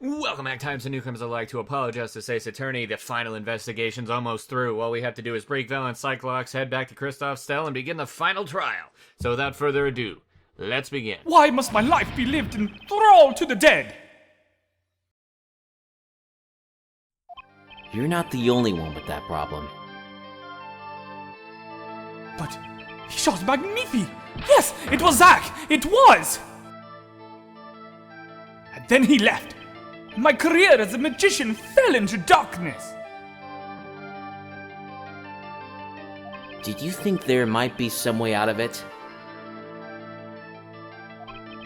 Welcome back, times and newcomers alike, to Apologize to State's Attorney. The final investigation's almost through. All we have to do is break Valant Cyclops, head back to Kristoff's cell, and begin the final trial. So without further ado, let's begin. Why must my life be lived in thrall to the dead? You're not the only one with that problem. But he shot Magnifi! Yes, it was Zach! It was! And then he left. My career as a magician fell into darkness. Did you think there might be some way out of it?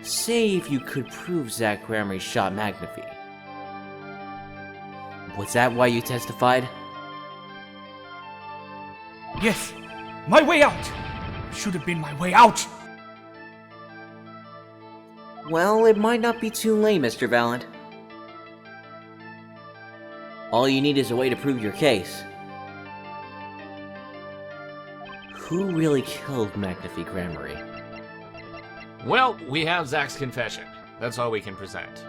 Say if you could prove Zach Gramarye shot Magnifi. Was that why you testified? Yes, my way out. Should have been my way out. Well, it might not be too late, Mr. Valant. All you need is a way to prove your case. Who really killed Magnifi Gramarye? Well, we have Zach's confession. That's all we can present.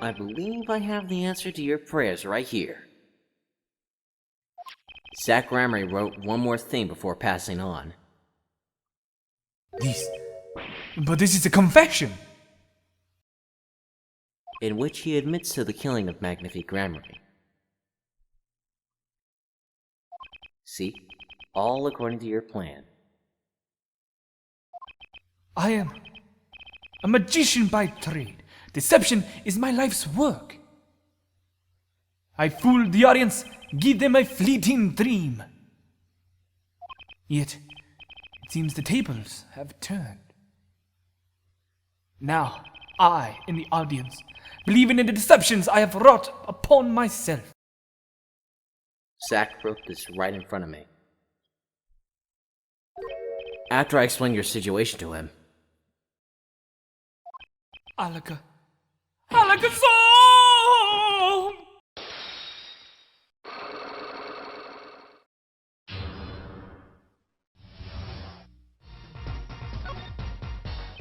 I believe I have the answer to your prayers right here. Zach Gramarye wrote one more thing before passing on. But this is a confession. In which he admits to the killing of Magnifi Gramarye. See? All according to your plan. I am a magician by trade. Deception is my life's work. I fooled the audience, give them a fleeting dream. Yet, it seems the tables have turned. Now, I, in the audience, believing in the deceptions I have wrought upon myself. Zach wrote this right in front of me. After I explained your situation to him. Alakazam!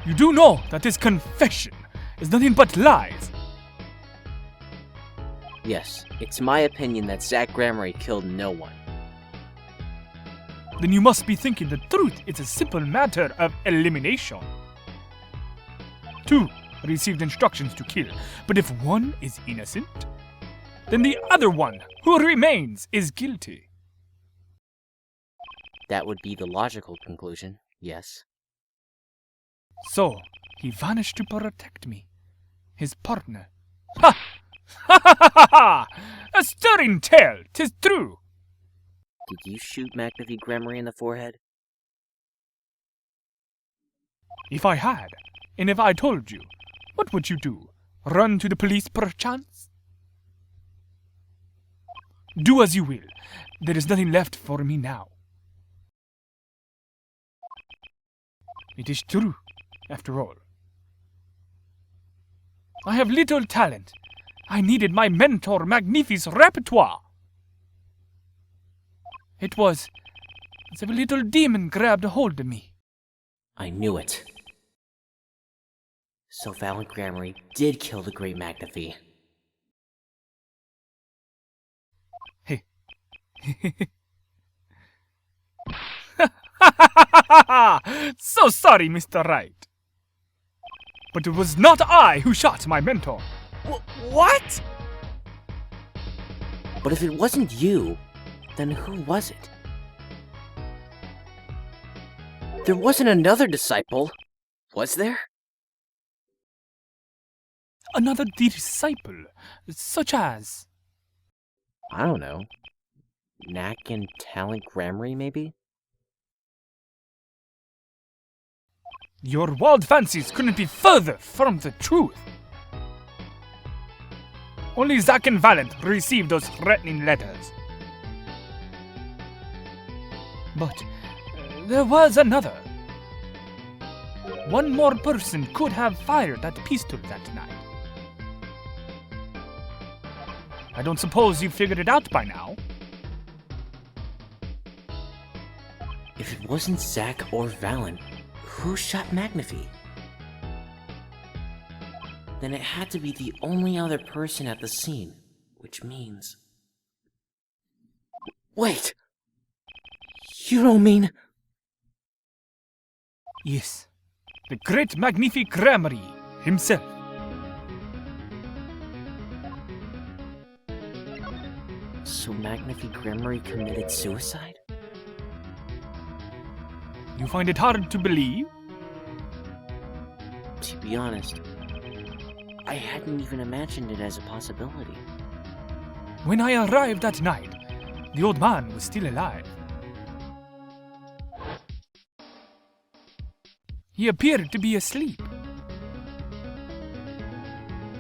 You do know that this confession is nothing but lies. Yes, it's my opinion that Zach Gramarye killed no one. Then you must be thinking the truth is a simple matter of elimination. 2 received instructions to kill, but if one is innocent, then the other one, who remains, is guilty. That would be the logical conclusion, yes. So, he vanished to protect me, his partner. Ha! Ha ha ha ha ha! A stirring tale, 'tis true. Did you shoot Magnifi Gramarye in the forehead? If I had, and if I told you, what would you do? Run to the police perchance? Do as you will. There is nothing left for me now. It is true, after all. I have little talent. I needed my mentor Magnifi's repertoire. It was as if a little demon grabbed a hold of me. I knew it. So Valant Gramarye did kill the great Magnifi. Hey. So sorry, Mr. Wright. But it was not I who shot my mentor. What? But if it wasn't you, then who was it? There wasn't another disciple, was there? Another disciple, such as... I don't know. Knack and talent Gramarye, maybe? Your wild fancies couldn't be further from the truth. Only Zach and Valant received those threatening letters. But there was another. One more person could have fired that pistol that night. I don't suppose you figured it out by now. If it wasn't Zach or Valant, who shot Magnifi? then it had to be the only other person at the scene, which means... Wait! You don't mean... Yes, the great Magnifi Gramarye himself. So Magnifi Gramarye committed suicide? You find it hard to believe? To be honest, I hadn't even imagined it as a possibility. When I arrived that night, the old man was still alive. He appeared to be asleep.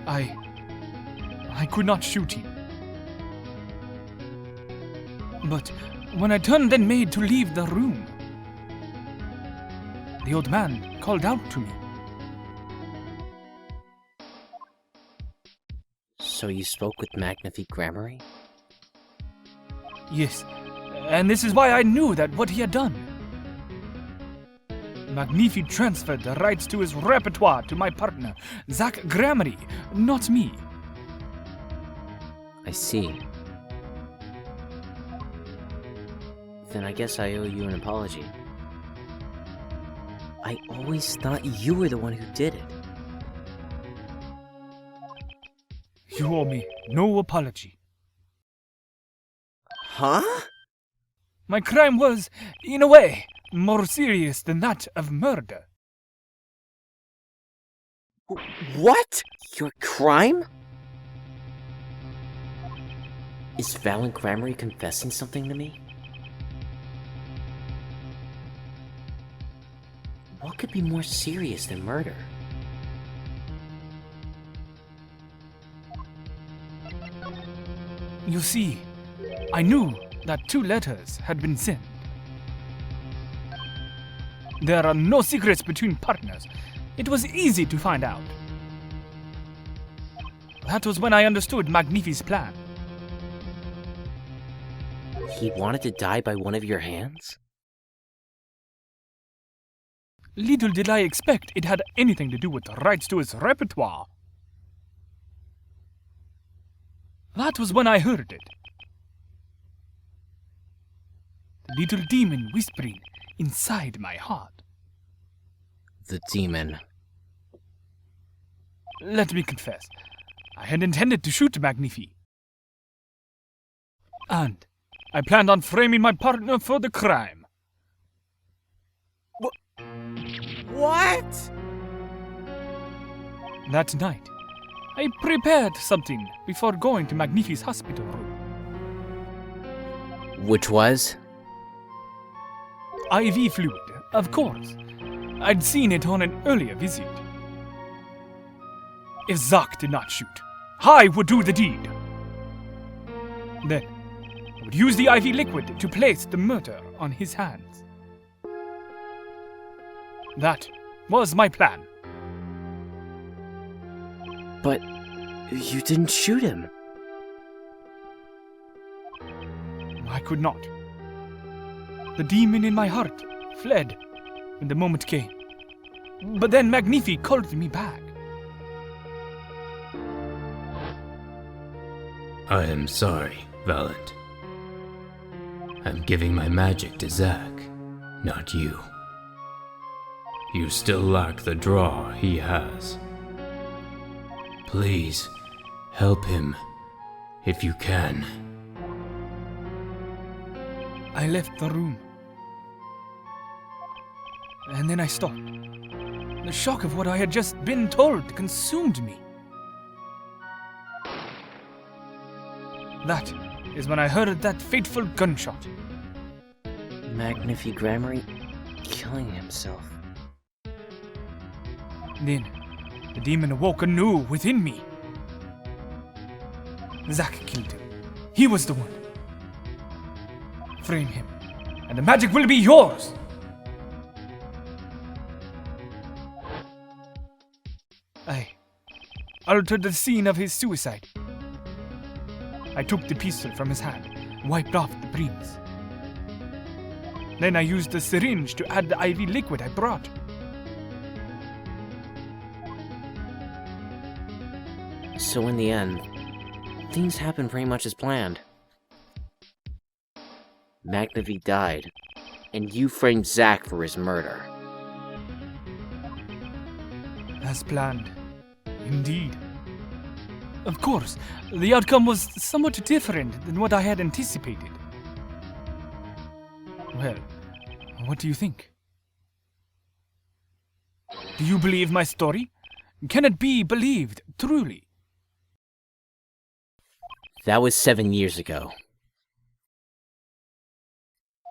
I could not shoot him. But when I turned and made to leave the room, the old man called out to me. So you spoke with Magnifi Gramarye? Yes, and this is why I knew that what he had done. Magnifi transferred the rights to his repertoire to my partner, Zach Gramarye, not me. I see. Then I guess I owe you an apology. I always thought you were the one who did it. You owe me no apology. Huh? My crime was, in a way, more serious than that of murder. What? Your crime? Is Valant Gramarye confessing something to me? What could be more serious than murder? You see, I knew that 2 letters had been sent. There are no secrets between partners. It was easy to find out. That was when I understood Magnifi's plan. He wanted to die by one of your hands? Little did I expect it had anything to do with the rights to his repertoire. That was when I heard it. The little demon whispering inside my heart. The demon. Let me confess, I had intended to shoot Magnifi. And I planned on framing my partner for the crime. What? That night, I prepared something before going to Magnifi's hospital room. Which was? IV fluid, of course. I'd seen it on an earlier visit. If Zach did not shoot, I would do the deed. Then, I would use the IV liquid to place the murder on his hands. That was my plan. But you didn't shoot him. I could not. The demon in my heart fled when the moment came. But then Magnifi called me back. I am sorry, Valant. I'm giving my magic to Zach, not you. You still lack the draw he has. Please, help him, if you can. I left the room. And then I stopped. The shock of what I had just been told consumed me. That is when I heard that fateful gunshot. Magnifi Gramarye killing himself. Then, the demon awoke anew within me. Zach killed him. He was the one. Frame him, and the magic will be yours! I altered the scene of his suicide. I took the pistol from his hand, wiped off the prints. Then I used the syringe to add the IV liquid I brought. So in the end, things happened pretty much as planned. Magnifi died, and you framed Zack for his murder. As planned. Indeed. Of course, the outcome was somewhat different than what I had anticipated. Well, what do you think? Do you believe my story? Can it be believed, truly? That was 7 years ago.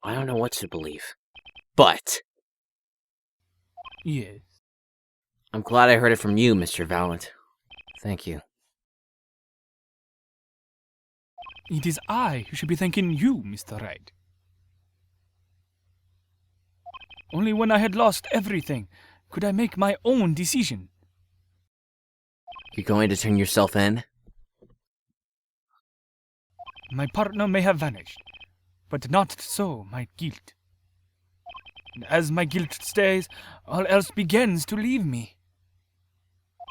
I don't know what to believe. But Yes. I'm glad I heard it from you, Mr. Valant. Thank you. It is I who should be thanking you, Mr. Wright. Only when I had lost everything could I make my own decision. You're going to turn yourself in? My partner may have vanished, but not so my guilt. And as my guilt stays, all else begins to leave me.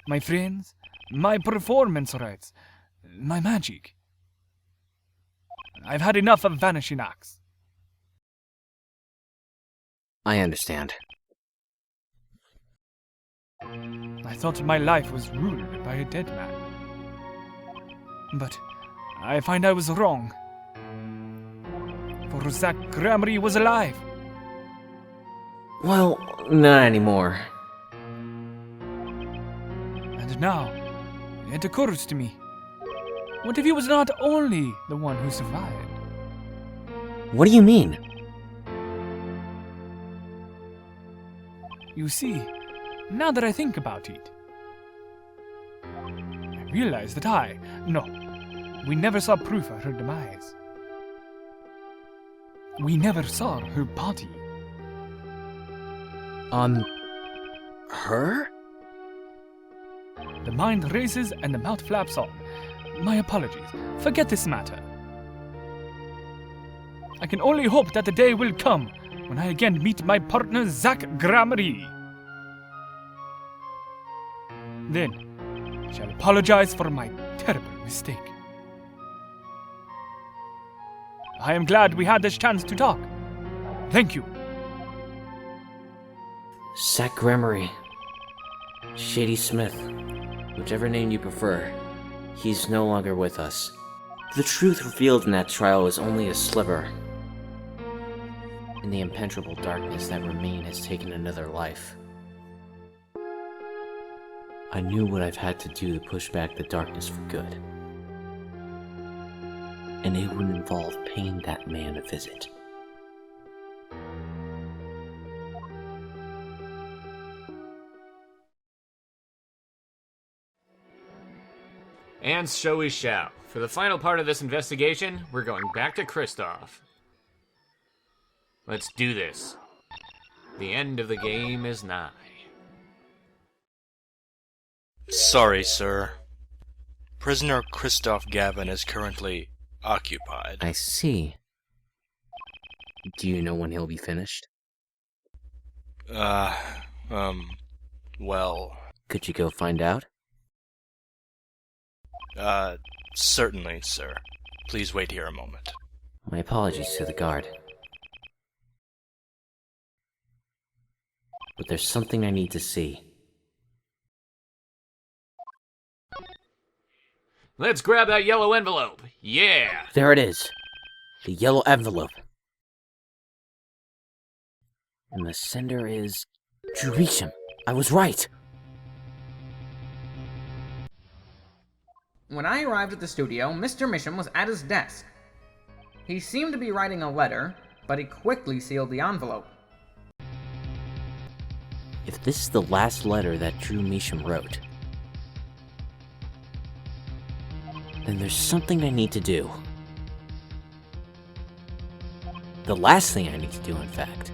My friends, my performance rights, my magic. I've had enough of vanishing acts. I understand. I thought my life was ruled by a dead man. But I find I was wrong. For Zack Gramarye was alive. Well, not anymore. And now, it occurs to me. What if he was not only the one who survived? What do you mean? You see, now that I think about it, I realize that we never saw proof of her demise. We never saw her body. Her? The mind races and the mouth flaps on. My apologies. Forget this matter. I can only hope that the day will come when I again meet my partner Zack Gramarye. Then, I shall apologize for my terrible mistake. I am glad we had this chance to talk. Thank you. Zack Gramarye. Shady Smith. Whichever name you prefer. He's no longer with us. The truth revealed in that trial was only a sliver. And the impenetrable darkness that remained has taken another life. I knew what I've had to do to push back the darkness for good. And it would involve paying that man a visit. And so we shall. For the final part of this investigation, we're going back to Kristoph. Let's do this. The end of the game is nigh. Sorry, sir. Prisoner Kristoff Gavin is currently occupied. I see. Do you know when he'll be finished? Well... Could you go find out? Certainly, sir. Please wait here a moment. My apologies to the guard. But there's something I need to see. Let's grab that yellow envelope. Yeah! There it is. The yellow envelope. And the sender is... Trucy. I was right. When I arrived at the studio, Mr. Misham was at his desk. He seemed to be writing a letter, but he quickly sealed the envelope. If this is the last letter that Drew Misham wrote, then there's something I need to do. The last thing I need to do, in fact.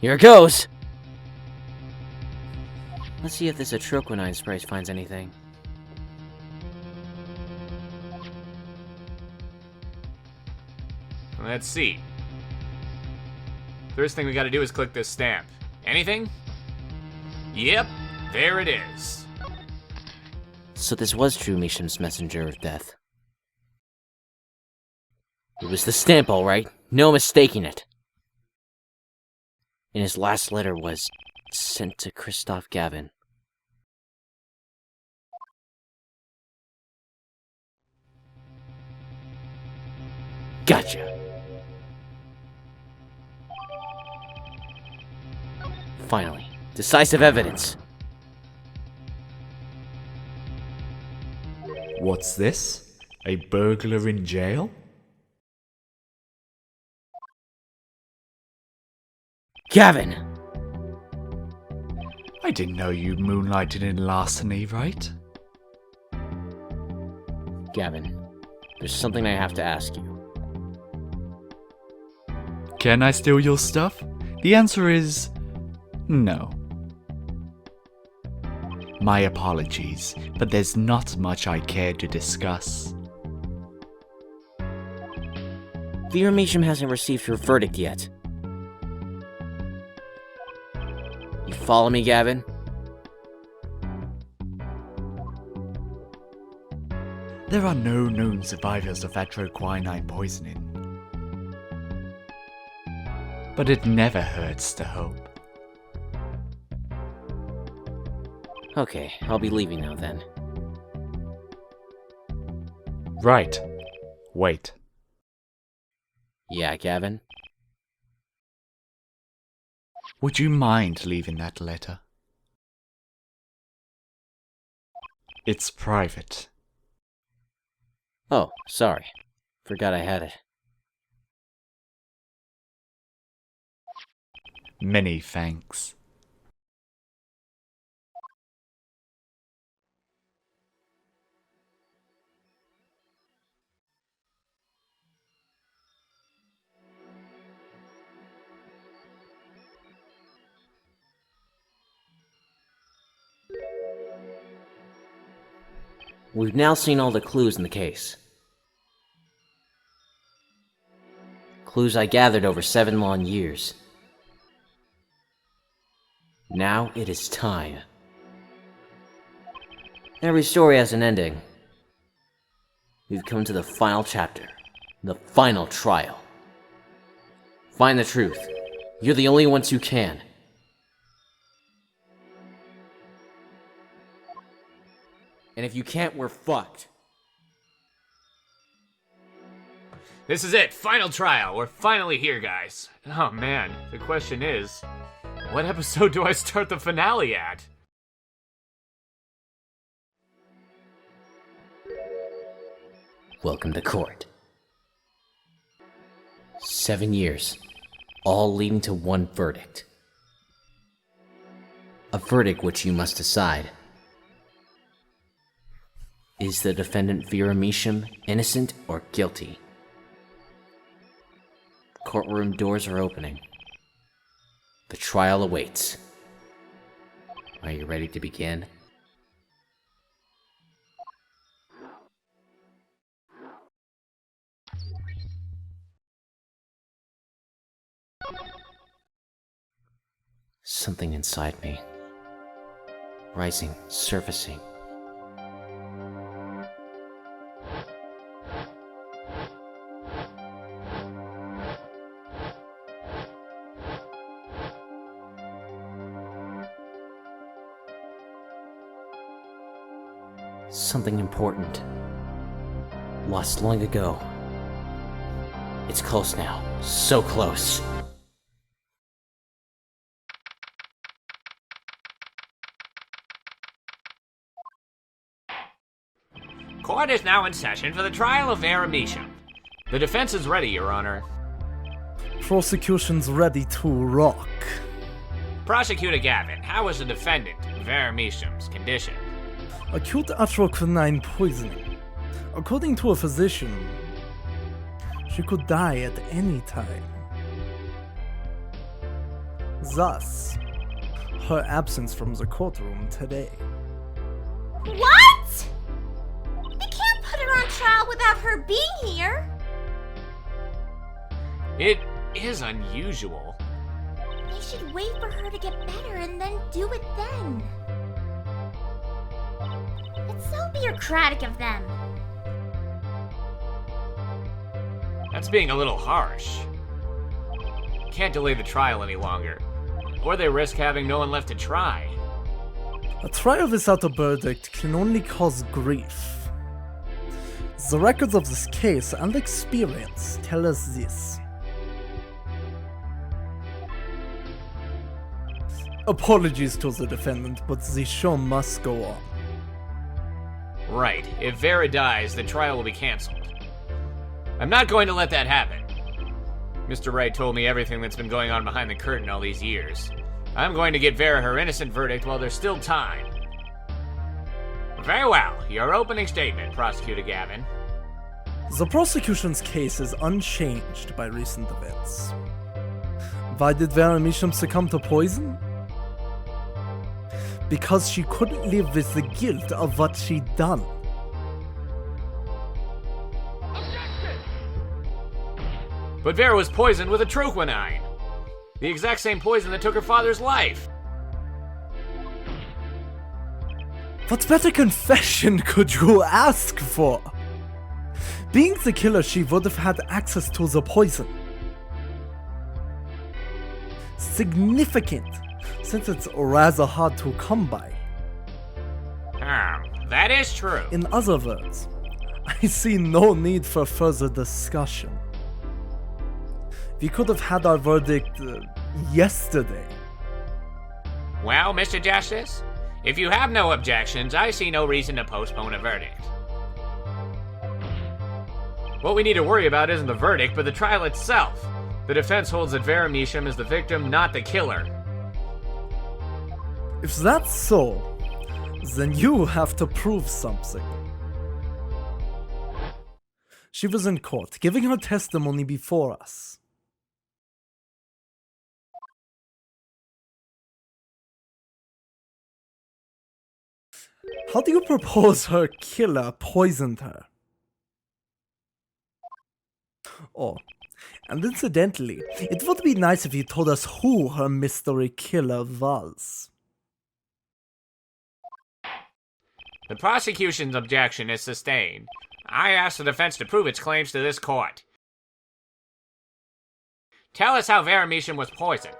Here it goes! Let's see if this atroquinine spray finds anything. Let's see. First thing we gotta do is click this stamp. Anything? Yep. there it is. So this was true Misham's messenger of death. It was the stamp, all right. No mistaking it. And his last letter was sent to Kristoff Gavin. Gotcha. Finally, decisive evidence. What's this? A burglar in jail? Gavin! I didn't know you moonlighted in larceny, right? Gavin, there's something I have to ask you. Can I steal your stuff? The answer is no. My apologies, but there's not much I care to discuss. Vera Misham hasn't received her verdict yet. You follow me, Gavin? There are no known survivors of atroquinine poisoning. But it never hurts to hope. Okay, I'll be leaving now then. Right. Wait. Yeah, Gavin? Would you mind leaving that letter? It's private. Oh, sorry. Forgot I had it. Many thanks. We've now seen all the clues in the case. Clues I gathered over 7 long years. Now it is time. Every story has an ending. We've come to the final chapter. The final trial. Find the truth. You're the only ones who can. And if you can't, we're fucked. This is it, final trial. We're finally here, guys. Oh man, the question is, what episode do I start the finale at? Welcome to court. 7 years, all leading to one verdict. A verdict which you must decide. Is the defendant Vera Misham innocent or guilty? Courtroom doors are opening. The trial awaits. Are you ready to begin? Something inside me. Rising, surfacing. Something important. Lost long ago. It's close now. So close. Court is now in session for the trial of Vera Misham. The defense is ready, Your Honor. Prosecution's ready to rock. Prosecutor Gavin, how is the defendant, Vera Misham's condition? Acute atroquinine poisoning. According to a physician, she could die at any time. Thus, her absence from the courtroom today. What? We can't put her on trial without her being here. It is unusual. We should wait for her to get better and then do it then. bureaucratic of them. That's being a little harsh. Can't delay the trial any longer, or they risk having no one left to try. A trial without a verdict can only cause grief. The records of this case and experience tell us this. Apologies to the defendant, but the show must go on. Right. If Vera dies, the trial will be cancelled. I'm not going to let that happen. Mr. Wright told me everything that's been going on behind the curtain all these years. I'm going to get Vera her innocent verdict while there's still time. Very well. Your opening statement, Prosecutor Gavin. The prosecution's case is unchanged by recent events. Why did Vera Misham succumb to poison? Because she couldn't live with the guilt of what she'd done. But Vera was poisoned with a troquinine. The exact same poison that took her father's life. What better confession could you ask for? Being the killer, she would have had access to the poison. Significant, since it's rather hard to come by. That is true. In other words, I see no need for further discussion. We could have had our verdict yesterday. Well, Mr. Justice, if you have no objections, I see no reason to postpone a verdict. What we need to worry about isn't the verdict, but the trial itself. The defense holds that Vera Misham is the victim, not the killer. If that's so, then you have to prove something. She was in court, giving her testimony before us. How do you propose her killer poisoned her? Oh, and incidentally, it would be nice if you told us who her mystery killer was. The prosecution's objection is sustained. I ask the defense to prove its claims to this court. Tell us how Vera Misham was poisoned.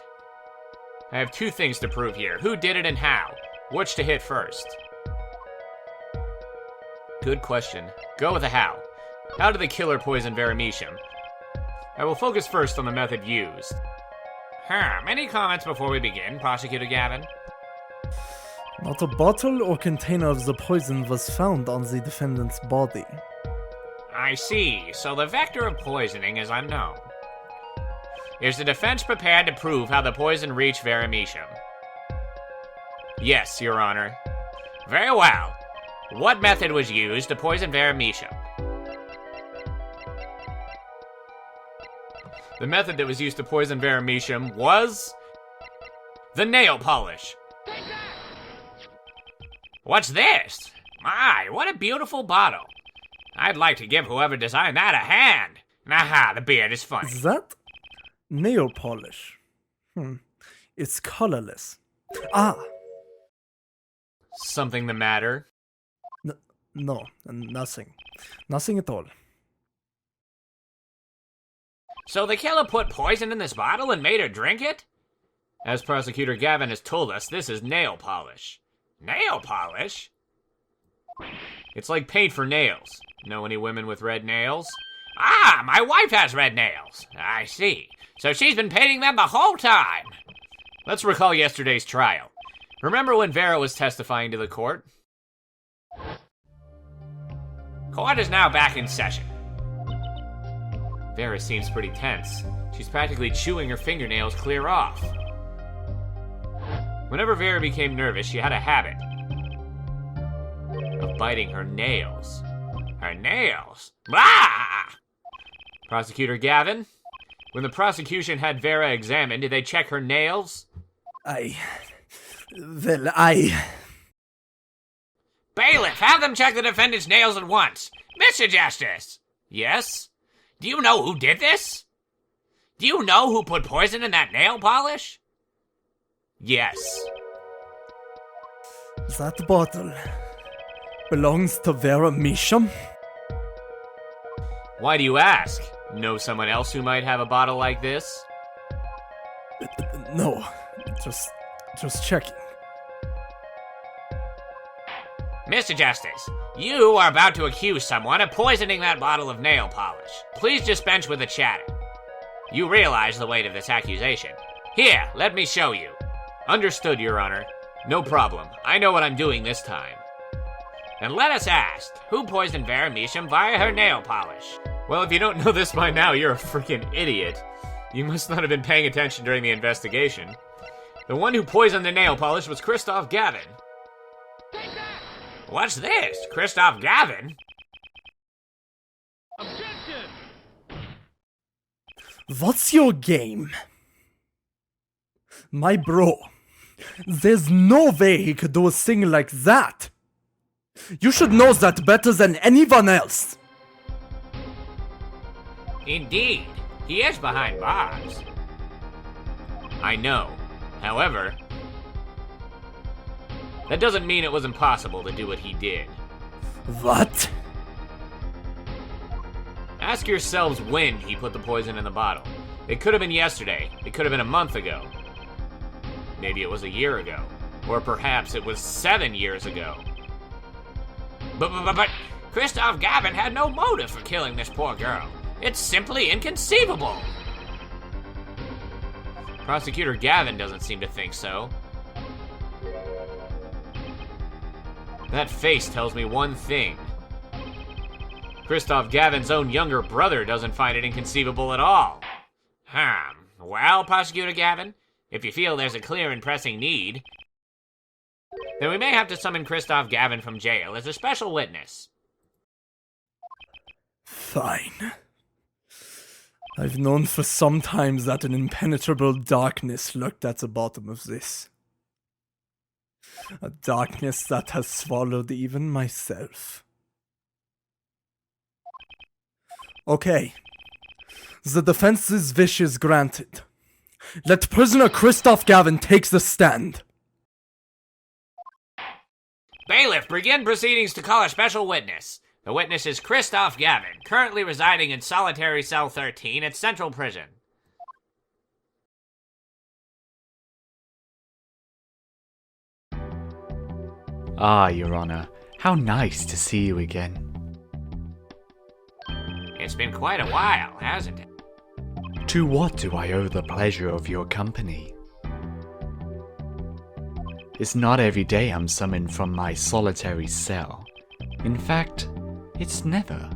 I have two things to prove here. Who did it and how? Which to hit first? Good question. Go with the how. How did the killer poison Vera Misham? I will focus first on the method used. Any comments before we begin, Prosecutor Gavin? Not a bottle or container of the poison was found on the defendant's body. I see, so the vector of poisoning is unknown. Is the defense prepared to prove how the poison reached Vera Misham? Yes, Your Honor. Very well. What method was used to poison Vera Misham? The method that was used to poison Vera Misham was... the nail polish. What's this? My, what a beautiful bottle. I'd like to give whoever designed that a hand. Aha, the beard is funny. Is that nail polish? It's colorless. Ah! Something the matter? No, nothing. Nothing at all. So the killer put poison in this bottle and made her drink it? As Prosecutor Gavin has told us, this is nail polish. Nail polish? It's like paint for nails. Know any women with red nails? Ah, my wife has red nails. I see. So she's been painting them the whole time. Let's recall yesterday's trial. Remember when Vera was testifying to the court? Court is now back in session. Vera seems pretty tense. She's practically chewing her fingernails clear off. Whenever Vera became nervous, she had a habit of biting her nails. Her nails? Blah! Prosecutor Gavin, when the prosecution had Vera examined, did they check her nails? Bailiff, have them check the defendant's nails at once. Mr. Justice! Yes? Do you know who did this? Do you know who put poison in that nail polish? Yes. That bottle belongs to Vera Misham? Why do you ask? Know someone else who might have a bottle like this? No, just checking. Mr. Justice, you are about to accuse someone of poisoning that bottle of nail polish. Please dispense with the chatting. You realize the weight of this accusation. Here, let me show you. Understood, Your Honor. No problem. I know what I'm doing this time. And let us ask, who poisoned Vera Misham via her nail polish? Well, if you don't know this by now, you're a freaking idiot. You must not have been paying attention during the investigation. The one who poisoned the nail polish was Kristoff Gavin. What's this? Kristoff Gavin? Objection! What's your game? My bro, there's no way he could do a thing like that. You should know that better than anyone else. Indeed, he is behind bars. I know. However, that doesn't mean it was impossible to do what he did. What? Ask yourselves when he put the poison in the bottle. It could have been yesterday. It could have been a month ago. Maybe it was a year ago. Or perhaps it was 7 years ago. But Kristoff Gavin had no motive for killing this poor girl. It's simply inconceivable. Prosecutor Gavin doesn't seem to think so. That face tells me one thing. Kristoff Gavin's own younger brother doesn't find it inconceivable at all. Well, Prosecutor Gavin, if you feel there's a clear and pressing need, then we may have to summon Kristoff Gavin from jail as a special witness. Fine. I've known for some time that an impenetrable darkness lurked at the bottom of this. A darkness that has swallowed even myself. Okay. The defense's wish is granted. Let prisoner Kristoff Gavin take the stand. Bailiff, begin proceedings to call a special witness. The witness is Kristoff Gavin, currently residing in solitary cell 13 at Central Prison. Ah, Your Honor. How nice to see you again. It's been quite a while, hasn't it? To what do I owe the pleasure of your company? It's not every day I'm summoned from my solitary cell. In fact, it's never.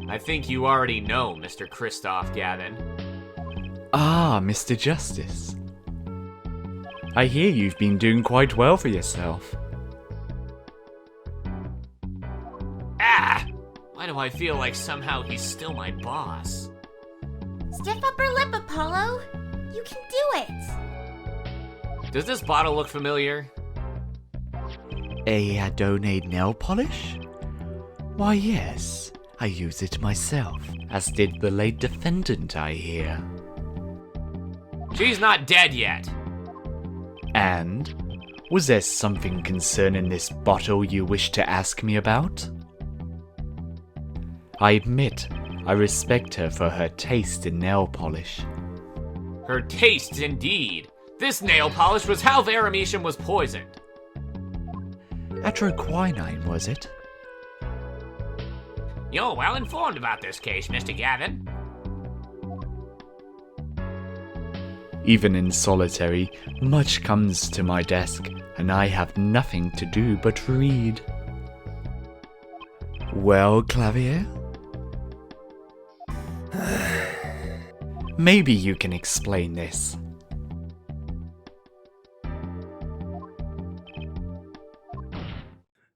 I think you already know, Mr. Kristoff Gavin. Ah, Mr. Justice. I hear you've been doing quite well for yourself. Why do I feel like somehow he's still my boss? Stiff upper lip, Apollo. You can do it. Does this bottle look familiar? A Adonai nail polish? Why yes, I use it myself, as did the late defendant, I hear. She's not dead yet. And? Was there something concerning this bottle you wish to ask me about? I admit, I respect her for her taste in nail polish. Her tastes, indeed. This nail polish was how Vera Misham was poisoned. Atroquinine, was it? You're well informed about this case, Mr. Gavin. Even in solitary, much comes to my desk, and I have nothing to do but read. Well, Klavier? Maybe you can explain this.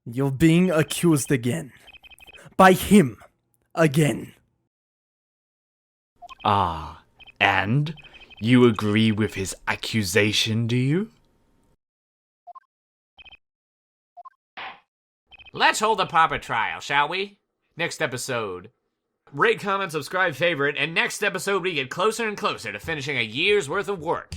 You're being accused again. By him. Again. Ah, and? You agree with his accusation, do you? Let's hold a proper trial, shall we? Next episode. Rate, comment, subscribe, favorite, and next episode we get closer and closer to finishing a year's worth of work.